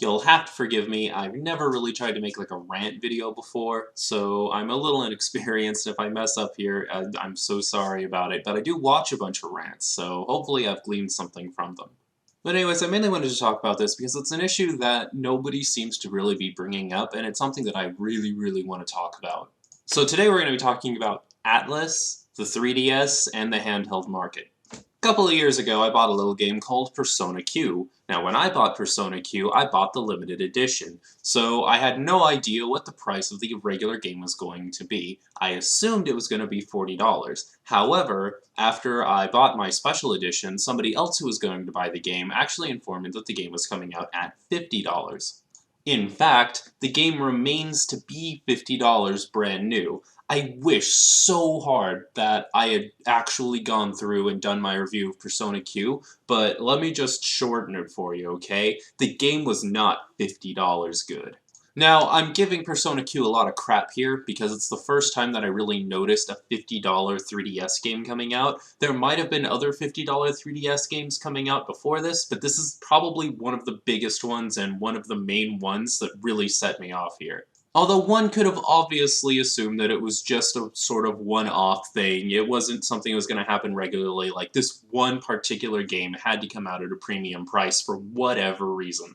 You'll have to forgive me, I've never really tried to make like a rant video before, so I'm a little inexperienced. If I mess up here, I'm so sorry about it, but I do watch a bunch of rants, so hopefully I've gleaned something from them. But anyways, I mainly wanted to talk about this because it's an issue that nobody seems to really be bringing up, and it's something that I really want to talk about. So today we're going to be talking about Atlus, the 3DS, and the handheld market. A couple of years ago, I bought a little game called Persona Q. Now, when I bought Persona Q, I bought the limited edition, so I had no idea what the price of the regular game was going to be. I assumed it was going to be $40. However, after I bought my special edition, somebody else who was going to buy the game actually informed me that the game was coming out at $50. In fact, the game remains to be $50 brand new. I wish so hard that I had actually gone through and done my review of Persona Q, but let me just shorten it for you, okay? The game was not $50 good. Now, I'm giving Persona Q a lot of crap here because it's the first time that I really noticed a $50 3DS game coming out. There might have been other $50 3DS games coming out before this, but this is probably one of the biggest ones and one of the main ones that really set me off here. Although one could have obviously assumed that it was just a sort of one-off thing. It wasn't something that was going to happen regularly, like this one particular game had to come out at a premium price for whatever reason.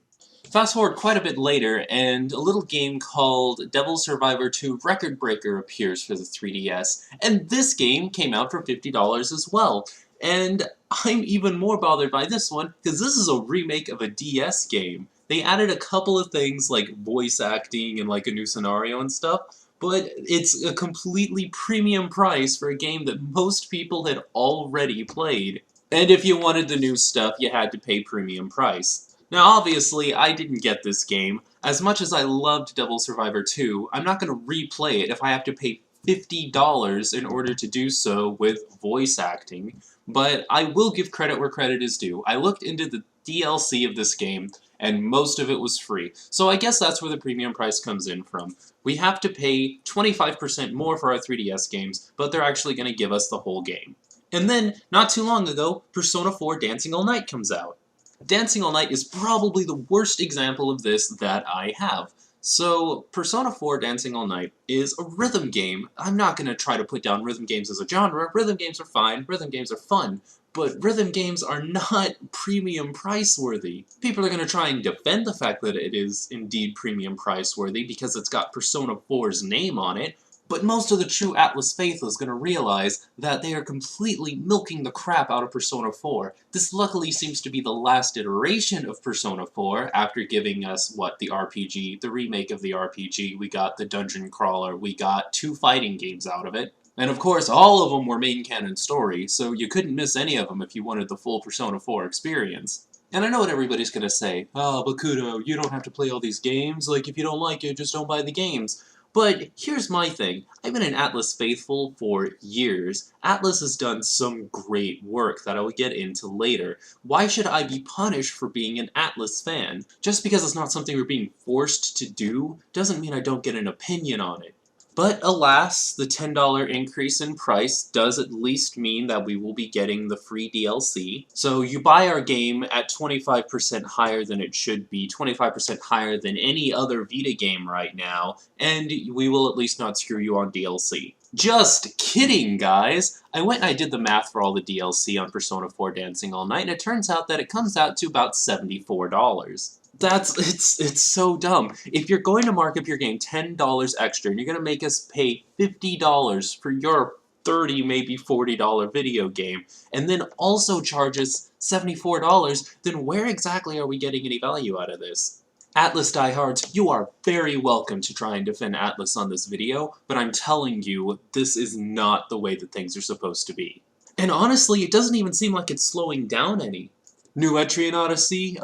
Fast forward quite a bit later, and a little game called Devil Survivor 2 Record Breaker appears for the 3DS, and this game came out for $50 as well. And I'm even more bothered by this one, because this is a remake of a DS game. They added a couple of things like voice acting and like a new scenario and stuff, but it's a completely premium price for a game that most people had already played. And if you wanted the new stuff, you had to pay premium price. Now obviously, I didn't get this game. As much as I loved Devil Survivor 2, I'm not going to replay it if I have to pay $50 in order to do so with voice acting, but I will give credit where credit is due. I looked into the DLC of this game, and most of it was free. So I guess that's where the premium price comes in from. We have to pay 25% more for our 3DS games, but they're actually going to give us the whole game. And then, not too long ago, Persona 4 Dancing All Night comes out. Dancing All Night is probably the worst example of this that I have. So, Persona 4 Dancing All Night is a rhythm game. I'm not going to try to put down rhythm games as a genre. Rhythm games are fine, rhythm games are fun, but rhythm games are not premium price worthy. People are going to try and defend the fact that it is indeed premium price worthy because it's got Persona 4's name on it, but most of the true Atlus faithful is going to realize that they are completely milking the crap out of Persona 4. This luckily seems to be the last iteration of Persona 4 after giving us, what, the RPG, the remake of the RPG, we got the dungeon crawler, we got 2 fighting games out of it. And of course, all of them were main canon story, so you couldn't miss any of them if you wanted the full Persona 4 experience. And I know what everybody's gonna say, oh, but Kudou, you don't have to play all these games, like if you don't like it, just don't buy the games. But here's my thing. I've been an Atlus faithful for years. Atlus has done some great work that I will get into later. Why should I be punished for being an Atlus fan? Just because it's not something we're being forced to do doesn't mean I don't get an opinion on it. But alas, the $10 increase in price does at least mean that we will be getting the free DLC. So you buy our game at 25% higher than it should be, 25% higher than any other Vita game right now, and we will at least not screw you on DLC. Just kidding, guys! I went and I did the math for all the DLC on Persona 4 Dancing All Night, and it turns out that it comes out to about $74. It's so dumb. If you're going to mark up your game $10 extra and you're going to make us pay $50 for your $30, maybe $40 video game, and then also charge us $74, then where exactly are we getting any value out of this? Atlus diehards, you are very welcome to try and defend Atlus on this video, but I'm telling you, this is not the way that things are supposed to be. And honestly, it doesn't even seem like it's slowing down any. New entry in Odyssey?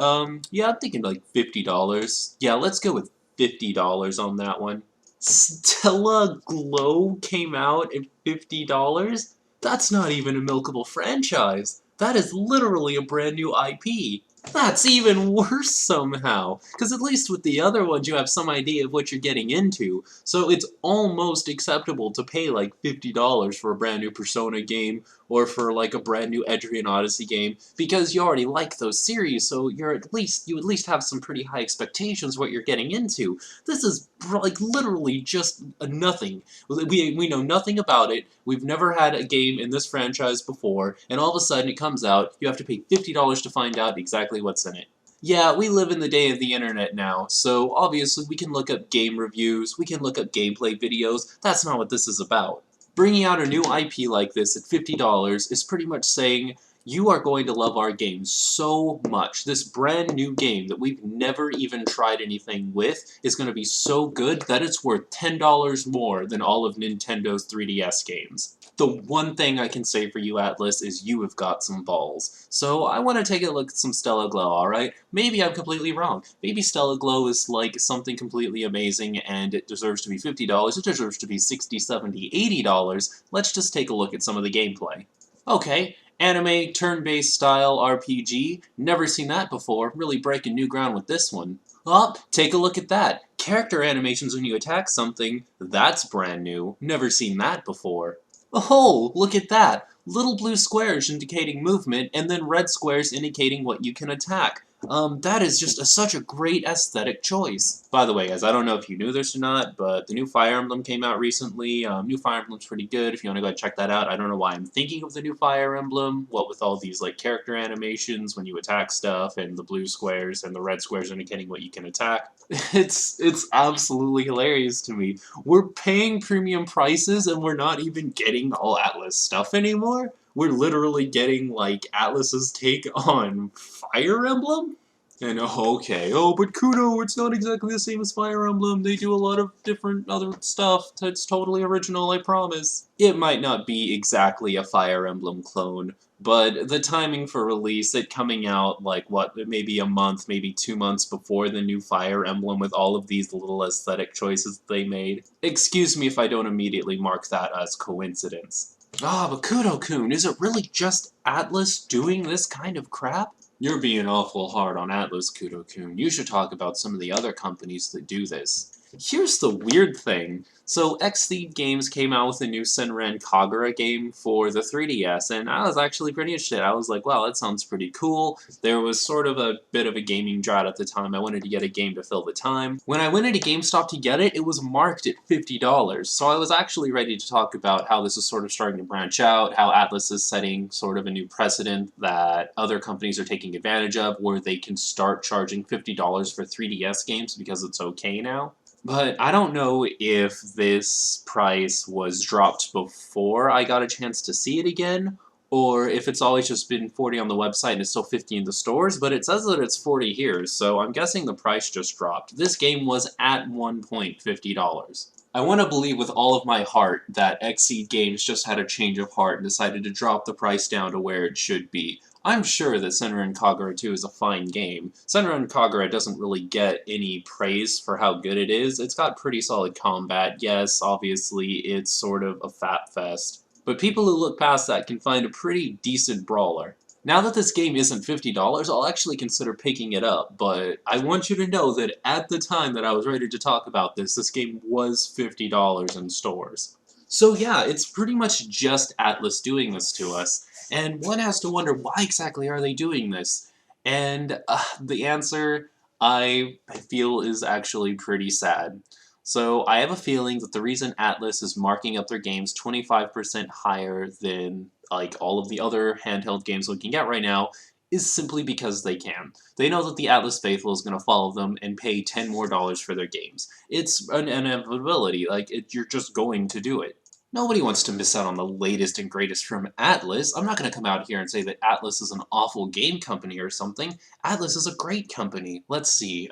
Yeah, I'm thinking like $50. Yeah, let's go with $50 on that one. Stella Glow came out at $50? That's not even a milkable franchise. That is literally a brand new IP. That's even worse somehow, because at least with the other ones you have some idea of what you're getting into, so it's almost acceptable to pay like $50 for a brand new Persona game, or for like a brand new Etrian Odyssey game, because you already like those series, so you at least have some pretty high expectations what you're getting into. This is like literally just nothing. We know nothing about it. We've never had a game in this franchise before, and all of a sudden it comes out. You have to pay $50 to find out exactly what's in it. Yeah, we live in the day of the internet now, so obviously we can look up game reviews, we can look up gameplay videos. That's not what this is about. Bringing out a new IP like this at $50 is pretty much saying, you are going to love our game so much. This brand new game that we've never even tried anything with is going to be so good that it's worth $10 more than all of Nintendo's 3DS games. The one thing I can say for you, Atlus, is you have got some balls. So I want to take a look at some Stella Glow, alright? Maybe I'm completely wrong. Maybe Stella Glow is like something completely amazing and it deserves to be $50, it deserves to be $60, $70, $80. Let's just take a look at some of the gameplay. Okay, anime turn-based style RPG. Never seen that before. Really breaking new ground with this one. Oh, take a look at that. Character animations when you attack something. That's brand new. Never seen that before. Oh, look at that! Little blue squares indicating movement, and then red squares indicating what you can attack. That is just such a great aesthetic choice. By the way, guys, I don't know if you knew this or not, but the new Fire Emblem came out recently. New Fire Emblem's pretty good if you want to go and check that out. I don't know why I'm thinking of the new Fire Emblem, what with all these like character animations when you attack stuff, and the blue squares and the red squares indicating what you can attack. It's absolutely hilarious to me. We're paying premium prices and we're not even getting all Atlus stuff anymore? We're literally getting, like, Atlus's take on Fire Emblem? And okay, oh, but Kudou, it's not exactly the same as Fire Emblem. They do a lot of different other stuff that's totally original, I promise. It might not be exactly a Fire Emblem clone, but the timing for release, it coming out, like, what, maybe a month, maybe 2 months before the new Fire Emblem with all of these little aesthetic choices they made. Excuse me if I don't immediately mark that as coincidence. Ah, but Kudou-kun, is it really just Atlus doing this kind of crap? You're being awful hard on Atlus, Kudou-kun. You should talk about some of the other companies that do this. Here's the weird thing. So, Xseed Games came out with a new Senran Kagura game for the 3DS, and I was actually pretty interested. I was like, wow, that sounds pretty cool. There was sort of a bit of a gaming drought at the time. I wanted to get a game to fill the time. When I went into GameStop to get it, it was marked at $50. So I was actually ready to talk about how this is sort of starting to branch out, how Atlus is setting sort of a new precedent that other companies are taking advantage of, where they can start charging $50 for 3DS games because it's okay now. But I don't know if this price was dropped before I got a chance to see it again, or if it's always just been 40 on the website and it's still 50 in the stores, but it says that it's 40 here, so I'm guessing the price just dropped. This game was at one point $50. I want to believe with all of my heart that Xseed Games just had a change of heart and decided to drop the price down to where it should be. I'm sure that Senran Kagura 2 is a fine game. Senran Kagura doesn't really get any praise for how good it is. It's got pretty solid combat. Yes, obviously, it's sort of a fat fest. But people who look past that can find a pretty decent brawler. Now that this game isn't $50, I'll actually consider picking it up, but I want you to know that at the time that I was ready to talk about this, this game was $50 in stores. So yeah, it's pretty much just Atlus doing this to us. And one has to wonder, why exactly are they doing this? And the answer, I feel, is actually pretty sad. So I have a feeling that the reason Atlus is marking up their games 25% higher than like all of the other handheld games we can get right now is simply because they can. They know that the Atlus faithful is going to follow them and pay $10 more for their games. It's an inevitability, like, you're just going to do it. Nobody wants to miss out on the latest and greatest from Atlus. I'm not going to come out here and say that Atlus is an awful game company or something. Atlus is a great company. Let's see.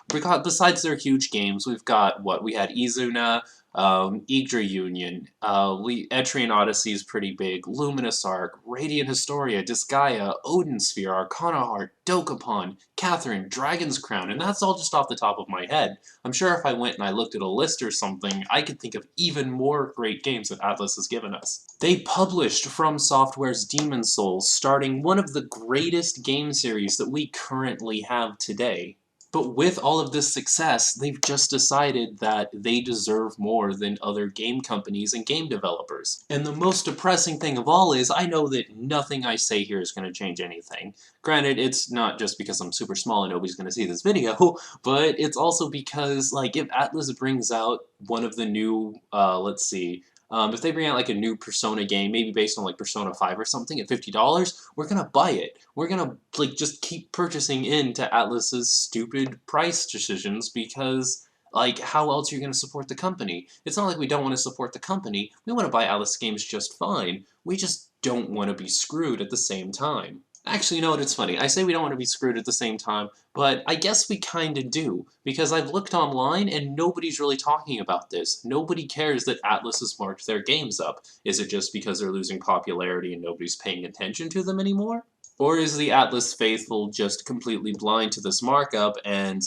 Besides their huge games, we've got, what, we had Izuna, Yggdra Union, Etrian Odyssey is pretty big, Luminous Arc, Radiant Historia, Disgaea, Odin Sphere, Arcana Heart, Dokapon, Catherine, Dragon's Crown, and that's all just off the top of my head. I'm sure if I went and I looked at a list or something, I could think of even more great games that Atlus has given us. They published From Software's Demon's Souls, starting one of the greatest game series that we currently have today. But with all of this success, they've just decided that they deserve more than other game companies and game developers. And the most depressing thing of all is, I know that nothing I say here is going to change anything. Granted, it's not just because I'm super small and nobody's going to see this video, but it's also because, like, if Atlus brings out one of the new, let's see, if they bring out like a new Persona game, maybe based on like Persona 5 or something at $50, we're gonna buy it. We're gonna like just keep purchasing into Atlus's stupid price decisions because like how else are you gonna support the company? It's not like we don't want to support the company. We want to buy Atlus games just fine. We just don't want to be screwed at the same time. Actually, you know what, it's funny. I say we don't want to be screwed at the same time, but I guess we kinda do, because I've looked online and nobody's really talking about this. Nobody cares that Atlus has marked their games up. Is it just because they're losing popularity and nobody's paying attention to them anymore? Or is the Atlus faithful just completely blind to this markup and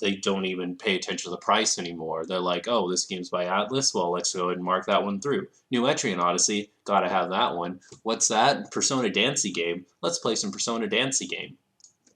they don't even pay attention to the price anymore? They're like, oh, this game's by Atlus? Well, let's go ahead and mark that one through. New Etrian Odyssey, gotta have that one. What's that? Persona Dancey game. Let's play some Persona Dancey game.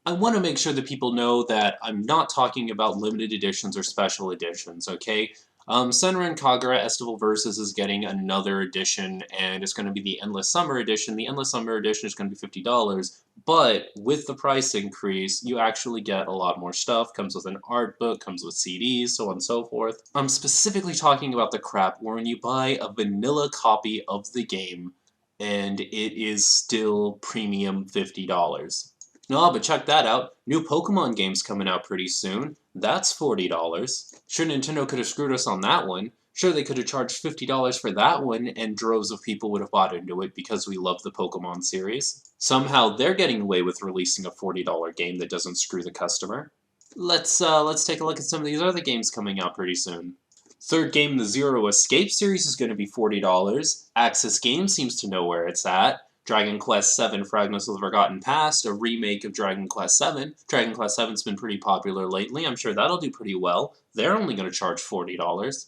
I want to make sure that people know that I'm not talking about limited editions or special editions, okay? Senran Kagura Estival Versus is getting another edition, and it's going to be the Endless Summer Edition. The Endless Summer Edition is going to be $50, but with the price increase, you actually get a lot more stuff. Comes with an art book, comes with CDs, so on and so forth. I'm specifically talking about the crap where when you buy a vanilla copy of the game, and it is still premium $50. No, but check that out. New Pokemon game's coming out pretty soon. That's $40. Sure, Nintendo could have screwed us on that one. Sure, they could have charged $50 for that one, and droves of people would have bought into it because we love the Pokemon series. Somehow they're getting away with releasing a $40 game that doesn't screw the customer. Let's take a look at some of these other games coming out pretty soon. Third game in the Zero Escape series is going to be $40. Axis Games seems to know where it's at. Dragon Quest VII Fragments of the Forgotten Past, a remake of Dragon Quest VII. Dragon Quest VII's been pretty popular lately. I'm sure that'll do pretty well. They're only going to charge $40.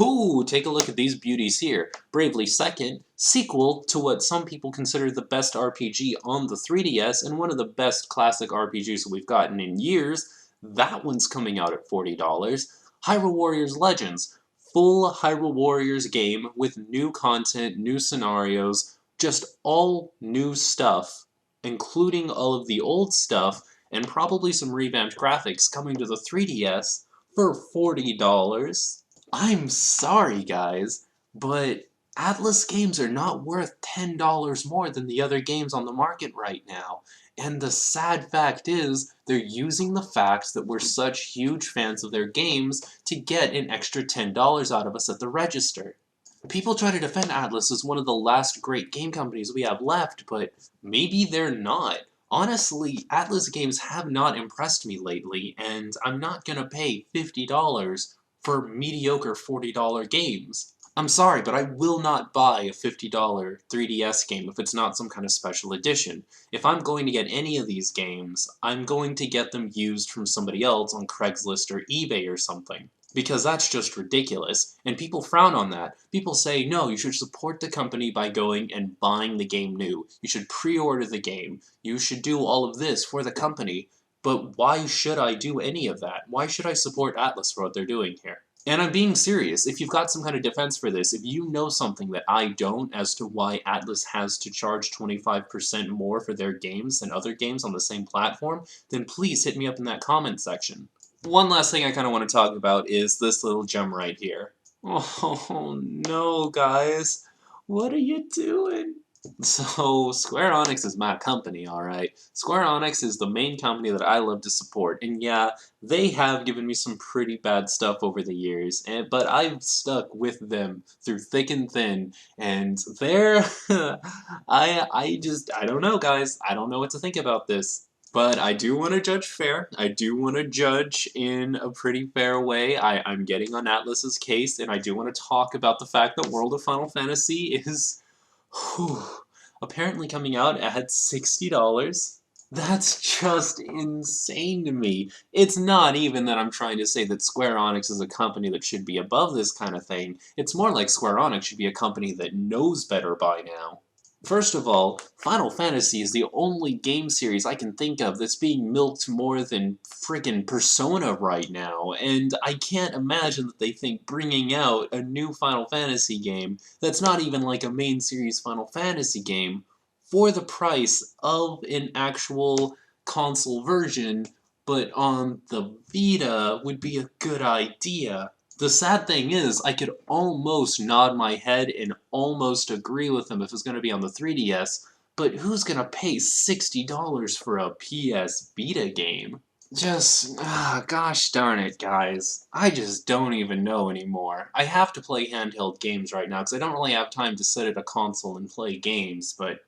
Ooh, take a look at these beauties here. Bravely Second, sequel to what some people consider the best RPG on the 3DS and one of the best classic RPGs that we've gotten in years. That one's coming out at $40. Hyrule Warriors Legends, full Hyrule Warriors game with new content, new scenarios, just all new stuff, including all of the old stuff, and probably some revamped graphics coming to the 3DS for $40. I'm sorry, guys, but Atlus games are not worth $10 more than the other games on the market right now. And the sad fact is, they're using the fact that we're such huge fans of their games to get an extra $10 out of us at the register. People try to defend Atlus as one of the last great game companies we have left, but maybe they're not. Honestly, Atlus games have not impressed me lately, and I'm not gonna pay $50 for mediocre $40 games. I'm sorry, but I will not buy a $50 3DS game if it's not some kind of special edition. If I'm going to get any of these games, I'm going to get them used from somebody else on Craigslist or eBay or something. Because that's just ridiculous, and people frown on that. People say, no, you should support the company by going and buying the game new. You should pre-order the game. You should do all of this for the company. But why should I do any of that? Why should I support Atlus for what they're doing here? And I'm being serious. If you've got some kind of defense for this, if you know something that I don't as to why Atlus has to charge 25% more for their games than other games on the same platform, then please hit me up in that comment section. One last thing I kind of want to talk about is this little gem right here. Oh no, guys. What are you doing? So, Square Enix is my company, alright? Square Enix is the main company that I love to support, and yeah, they have given me some pretty bad stuff over the years, but I've stuck with them through thick and thin, and they're... I don't know, guys. I don't know what to think about this. But I do want to judge fair. I do want to judge in a pretty fair way. I'm getting on Atlus's case, and I do want to talk about the fact that World of Final Fantasy is apparently coming out at $60. That's just insane to me. It's not even that I'm trying to say that Square Enix is a company that should be above this kind of thing. It's more like Square Enix should be a company that knows better by now. First of all, Final Fantasy is the only game series I can think of that's being milked more than friggin' Persona right now, and I can't imagine that they think bringing out a new Final Fantasy game that's not even like a main series Final Fantasy game for the price of an actual console version, but on the Vita would be a good idea. The sad thing is, I could almost nod my head and almost agree with him if it's going to be on the 3DS, but who's going to pay $60 for a PS Vita game? Gosh darn it, guys. I just don't even know anymore. I have to play handheld games right now because I don't really have time to sit at a console and play games, but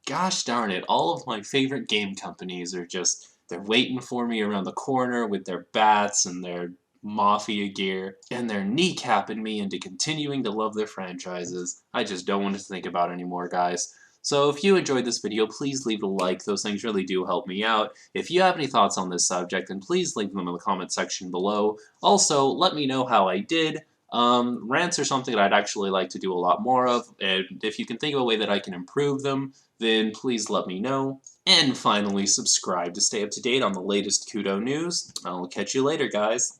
gosh darn it, all of my favorite game companies are just, they're waiting for me around the corner with their bats and their Mafia gear, and they're kneecapping me into continuing to love their franchises. I just don't want to think about it anymore, guys. So if you enjoyed this video, please leave a like. Those things really do help me out. If you have any thoughts on this subject, then please leave them in the comment section below. Also, let me know how I did. Rants are something that I'd actually like to do a lot more of, and if you can think of a way that I can improve them, then please let me know. And finally, subscribe to stay up to date on the latest Kudou news. I'll catch you later, guys.